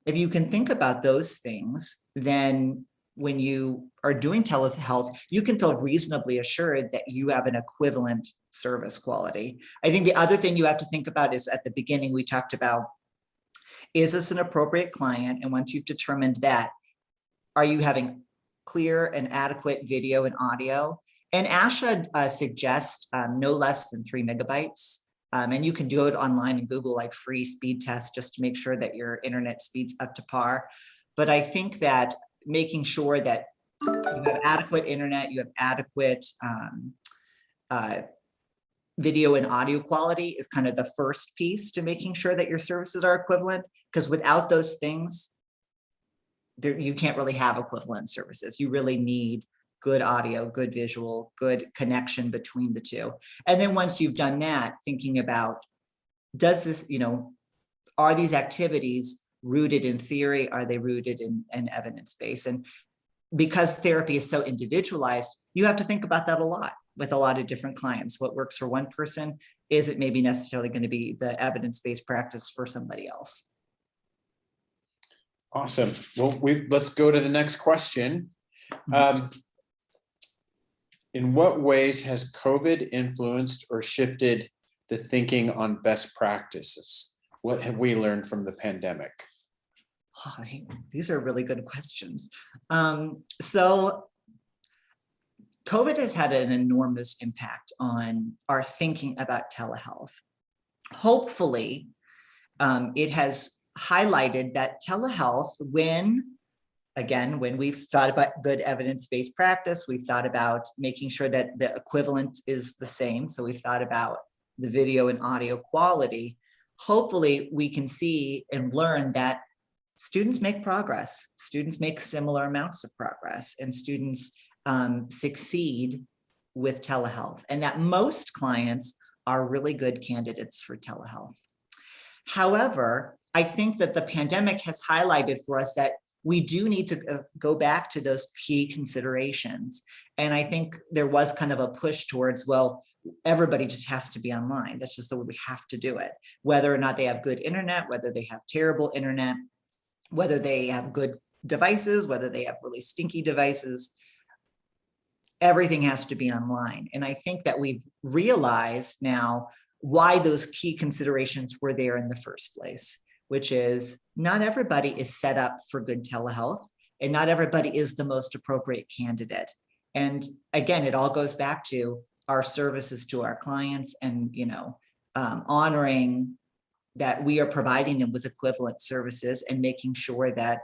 If you can think about those things, then when you are doing telehealth, you can feel reasonably assured that you have an equivalent service quality. I think the other thing you have to think about is at the beginning, we talked about, is this an appropriate client? And once you've determined that, are you having clear and adequate video and audio? And ASHA suggests no less than 3 megabytes. And you can do it online and Google like free speed test just to make sure that your internet speed's up to par. But I think that making sure that you have adequate internet, you have adequate video and audio quality is kind of the first piece to making sure that your services are equivalent, because without those things, you can't really have equivalent services. You really need good audio, good visual, good connection between the two. And then once you've done that, thinking about, does this, are these activities rooted in theory? Are they rooted in evidence base? And because therapy is so individualized, you have to think about that a lot with a lot of different clients. What works for one person isn't maybe necessarily going to be the evidence-based practice for somebody else. Awesome. Well, let's go to the next question. In what ways has COVID influenced or shifted the thinking on best practices? What have we learned from the pandemic? Oh, these are really good questions. So COVID has had an enormous impact on our thinking about telehealth. Hopefully, it has highlighted that telehealth, when we've thought about good evidence-based practice, we've thought about making sure that the equivalence is the same. So we've thought about the video and audio quality. Hopefully, we can see and learn that students make progress. Students make similar amounts of progress, and students succeed with telehealth, and that most clients are really good candidates for telehealth. However, I think that the pandemic has highlighted for us that we do need to go back to those key considerations. And I think there was kind of a push towards, well, everybody just has to be online. That's just the way we have to do it. Whether or not they have good internet, whether they have terrible internet, whether they have good devices, whether they have really stinky devices, everything has to be online. And I think that we've realized now why those key considerations were there in the first place, which is not everybody is set up for good telehealth, and not everybody is the most appropriate candidate. And again, it all goes back to our services to our clients and, honoring that we are providing them with equivalent services and making sure that,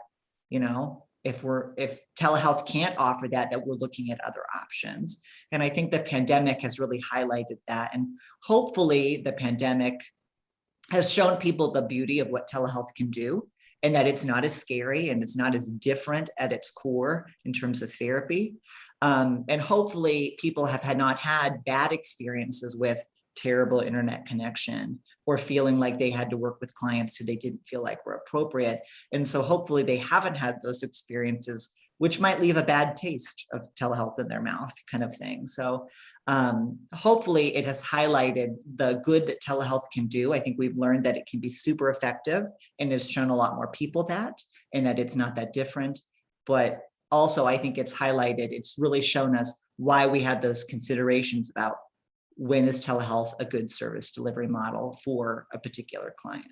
if telehealth can't offer that we're looking at other options. And I think the pandemic has really highlighted that. And hopefully the pandemic has shown people the beauty of what telehealth can do, and that it's not as scary and it's not as different at its core in terms of therapy. And hopefully people have not had bad experiences with terrible internet connection or feeling like they had to work with clients who they didn't feel like were appropriate. And so hopefully they haven't had those experiences, which might leave a bad taste of telehealth in their mouth, kind of thing. So hopefully it has highlighted the good that telehealth can do. I think we've learned that it can be super effective, and it's shown a lot more people that, and that it's not that different. But also I think it's really shown us why we have those considerations about when is telehealth a good service delivery model for a particular client.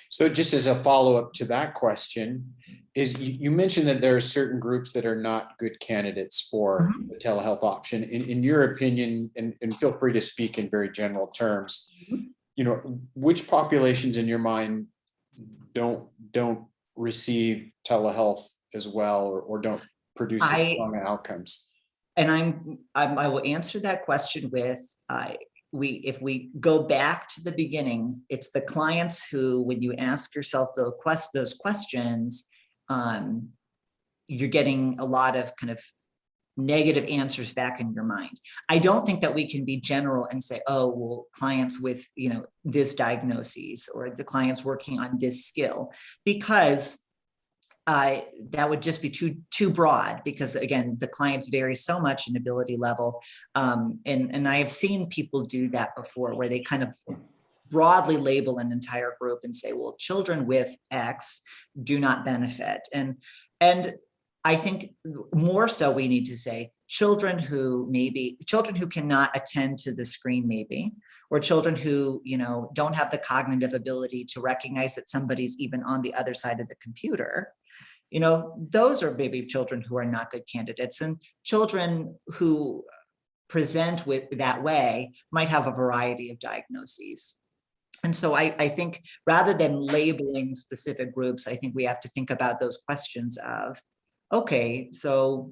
So just as a follow-up to that question, is you mentioned that there are certain groups that are not good candidates for the telehealth option. In your opinion, and feel free to speak in very general terms, which populations in your mind don't receive telehealth as well, or don't produces strong outcomes? And I will answer that question with, if we go back to the beginning, it's the clients who, when you ask yourself those questions, you're getting a lot of kind of negative answers back in your mind. I don't think that we can be general and say, oh, well, clients with, this diagnosis, or the clients working on this skill, because that would just be too broad, because again, the clients vary so much in ability level. And I have seen people do that before, where they kind of broadly label an entire group and say, well, children with X do not benefit. And I think more so we need to say children who cannot attend to the screen, maybe, or children who, don't have the cognitive ability to recognize that somebody's even on the other side of the computer. Those are maybe children who are not good candidates, and children who present with that way might have a variety of diagnoses. And so I think rather than labeling specific groups, I think we have to think about those questions of, okay, so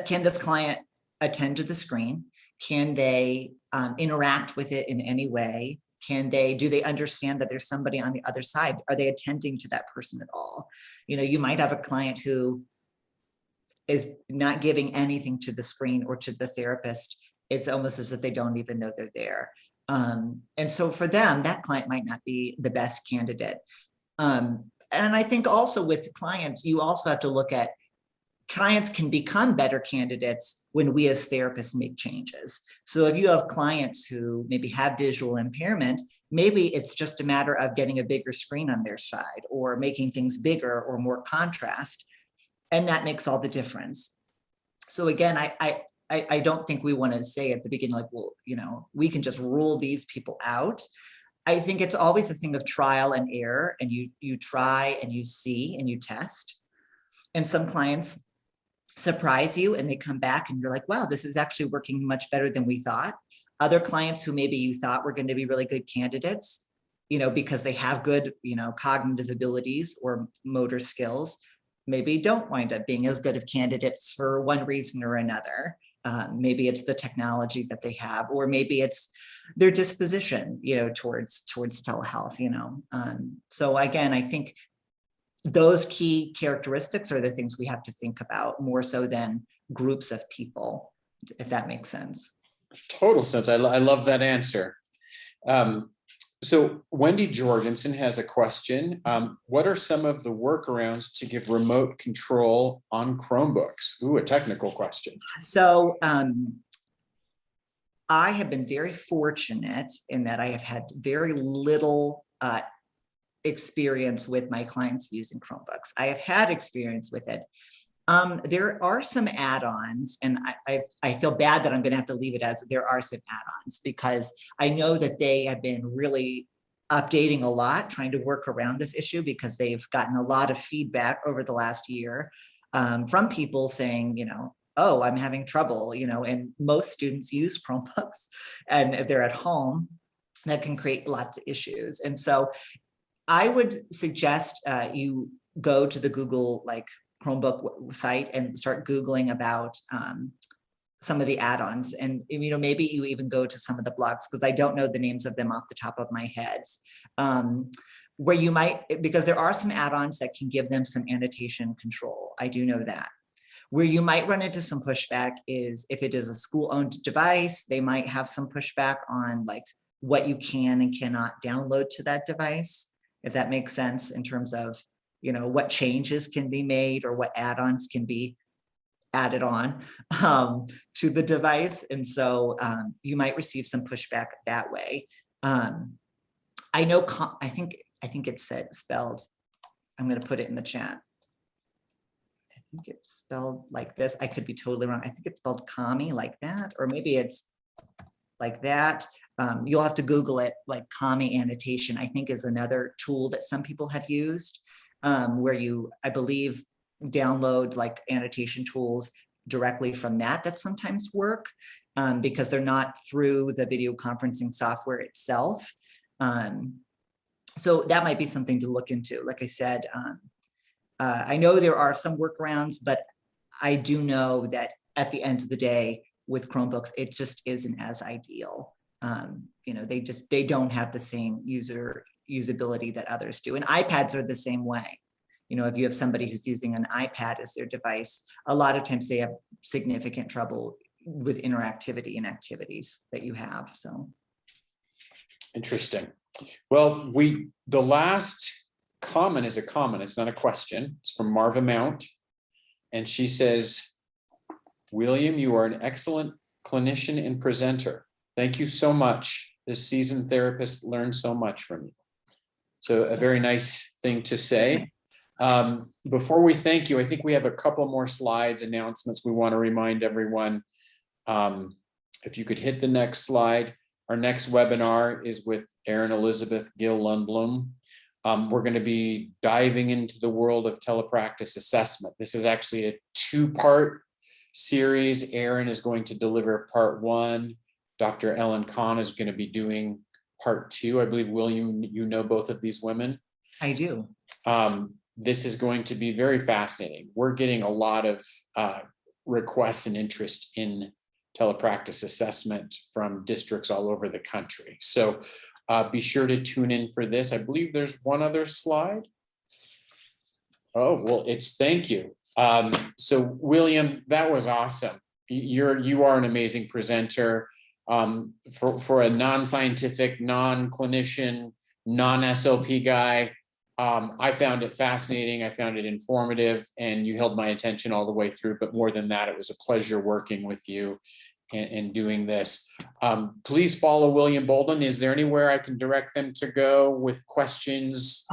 can this client attend to the screen? Can they interact with it in any way? Do they understand that there's somebody on the other side? Are they attending to that person at all? You might have a client who is not giving anything to the screen or to the therapist. It's almost as if they don't even know they're there. And so for them, that client might not be the best candidate. And I think also with clients, you also have to look at, clients can become better candidates when we as therapists make changes. So if you have clients who maybe have visual impairment, maybe it's just a matter of getting a bigger screen on their side, or making things bigger or more contrast. And that makes all the difference. So again, I don't think we want to say at the beginning, like, well, we can just rule these people out. I think it's always a thing of trial and error, and you try and you see and you test. And some clients surprise you and they come back and you're like, wow, this is actually working much better than we thought. Other clients who maybe you thought were going to be really good candidates, because they have good, cognitive abilities or motor skills, maybe don't wind up being as good of candidates for one reason or another. Maybe it's the technology that they have, or maybe it's their disposition, towards telehealth, So again, I think those key characteristics are the things we have to think about more so than groups of people, if that makes sense. Total sense. I love that answer. So Wendy Jorgensen has a question. What are some of the workarounds to give remote control on Chromebooks? Ooh, a technical question. So I have been very fortunate in that I have had very little experience with my clients using Chromebooks. I have had experience with it. There are some add-ons, and I feel bad that I'm going to have to leave it as there are some add-ons, because I know that they have been really updating a lot, trying to work around this issue, because they've gotten a lot of feedback over the last year from people saying, oh, I'm having trouble, and most students use Chromebooks, and if they're at home, that can create lots of issues. And so I would suggest you go to the Google Chromebook site and start Googling about some of the add-ons. And maybe you even go to some of the blogs, because I don't know the names of them off the top of my head, where you might, because there are some add-ons that can give them some annotation control. I do know that. Where you might run into some pushback is if it is a school-owned device, they might have some pushback on what you can and cannot download to that device, if that makes sense, in terms of, what changes can be made or what add-ons can be added on to the device. And so you might receive some pushback that way. I know, I think it's spelled, I'm going to put it in the chat. I think it's spelled like this. I could be totally wrong. I think it's spelled Kami like that, or maybe it's like that. You'll have to Google it. Kami annotation, I think, is another tool that some people have used, where you, I believe, download annotation tools directly from that sometimes work, because they're not through the video conferencing software itself. So that might be something to look into. Like I said, I know there are some workarounds, but I do know that at the end of the day, with Chromebooks, it just isn't as ideal. They don't have the same usability that others do. And iPads are the same way. If you have somebody who's using an iPad as their device, a lot of times they have significant trouble with interactivity and activities that you have. So interesting. Well, the last comment is a comment. It's not a question. It's from Marva Mount. And she says, William, you are an excellent clinician and presenter. Thank you so much. This seasoned therapist learned so much from you. So a very nice thing to say. Before we thank you, I think we have a couple more slides, announcements we want to remind everyone. If you could hit the next slide. Our next webinar is with Erin Elizabeth Gill Lundblom. We're going to be diving into the world of telepractice assessment. This is actually a two-part series. Erin is going to deliver part 1. Dr. Ellen Kahn is going to be doing part 2. I believe, William, you know both of these women. I do. This is going to be very fascinating. We're getting a lot of requests and interest in telepractice assessment from districts all over the country. So be sure to tune in for this. I believe there's one other slide. Oh, well, thank you. So William, that was awesome. You are an amazing presenter. For a non-scientific, non-clinician, non-SLP guy, I found it fascinating. I found it informative, and you held my attention all the way through. But more than that, it was a pleasure working with you and doing this. Please follow William Bolden. Is there anywhere I can direct them to go with questions?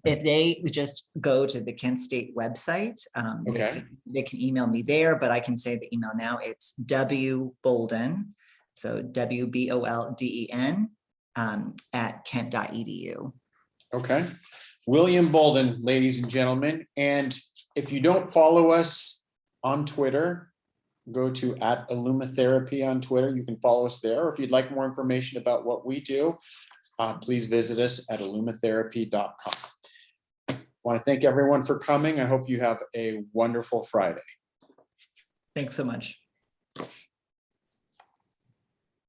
If they just go to the Kent State website, Okay. they can email me there, but I can say the email now. It's wbolden, so WBOLDEN at kent.edu. Okay. William Bolden, ladies and gentlemen. And if you don't follow us on Twitter, go to @IllumaTherapy on Twitter. You can follow us there. Or if you'd like more information about what we do, please visit us at illumatherapy.com. I want to thank everyone for coming. I hope you have a wonderful Friday. Thanks so much.